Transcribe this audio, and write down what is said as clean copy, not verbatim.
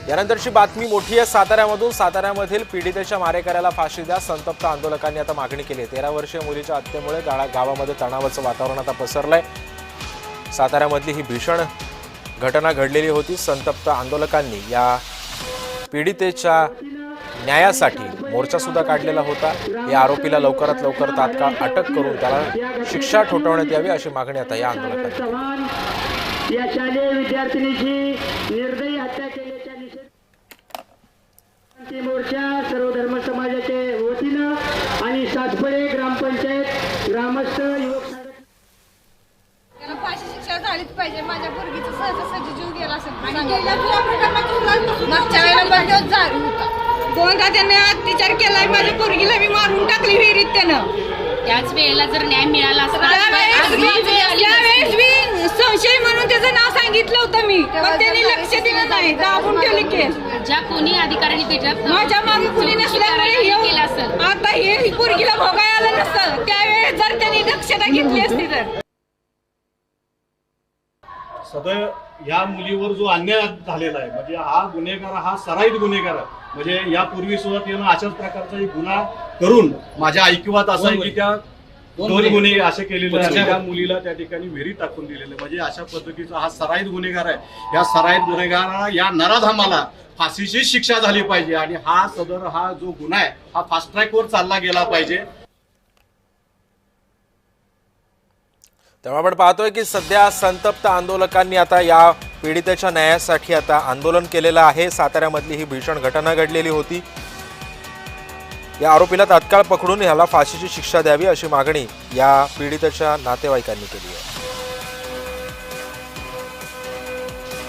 यानंतरची बातमी मोठी आहे साताऱ्यामधून। साताऱ्यामधील पीडितेच्या मारेकऱ्याला फाशी द्या, संतप्त आंदोलकांनी आता मागणी केली आहे। 13 वर्षीय मुलीच्या हत्येमुळे गावामध्ये तणावाचं वातावरण आता पसरलंय। साताऱ्यामधली ही भीषण घटना घडलेली होती। संतप्त आंदोलकांनी या पीडितेच्या न्यायासाठी मोर्चा सुद्धा काढलेला होता। या आरोपीला लवकरात लवकर तात्काळ अटक करून त्याला शिक्षा ठोठावण्यात यावी अशी मागणी आता या आंदोलकांनी। या शालेय विद्यार्थिनीची निर्दयी हत्या केल्याच्या निषेधार्थ मोर्चा सर्व धर्म समाजाच्या वतीनं आणि सातपळे ग्रामपंचायत ग्रामस्थ युवक त्याला फाशी शिक्षा झालीच पाहिजे। माझ्या पोरगीचा सहजासहजी जीव गेला असेल। मागच्या वेळेला बंदच झाली होता, दोनदा त्याने अत्याचार केलाय। माझ्या पोरगीला मी मारून टाकली विहिरीत त्यानं। त्याच वेळेला जर न्याय मिळाला असता त्यावेळेस मी संशय म्हणून त्याचं नाव सांगितलं होतं मी, पण त्यांनी लक्ष दिलं नाही, दाबून ठेवली केस। ज्या कोणी अधिकाऱ्यांनी त्याच्यात माझ्या मागे कुणी नसल्यामुळे केलं असेल, आता हे पोरगीला भोगायला आलं नसतं। त्यावेळेस जर त्यांनी दक्षता घेतली असती तर सदैव या मुलीवर जो अन्याय झालेला आहे, म्हणजे हा गुन्हेगार हा सराईत गुन्हेगार आहे। म्हणजे यापूर्वी सुद्धा त्यानं अशाच प्रकारचा एक गुन्हा करून माझ्या ऐकिवात असं आहे की त्या 2 गुन्हे असे केलेले आहेत। त्या मुलीला त्या ठिकाणी विहिरीत टाकून दिलेले, म्हणजे अशा पद्धतीचा हा सराईत गुन्हेगार आहे। या सराईत गुन्हेगाराला या नराधमाला फाशीची शिक्षा झाली पाहिजे आणि हा जो गुन्हा आहे हा फास्ट ट्रॅकवर चालला गेला पाहिजे। तेव्हा आपण पाहतोय की सध्या संतप्त आंदोलकांनी आता या पीडितेच्या न्यायासाठी आता आंदोलन केलेलं आहे। साताऱ्यामधली ही भीषण घटना घडलेली होती। या आरोपीला तात्काळ पकडून याला फाशीची शिक्षा द्यावी अशी मागणी या पीडितेच्या नातेवाईकांनी केली आहे।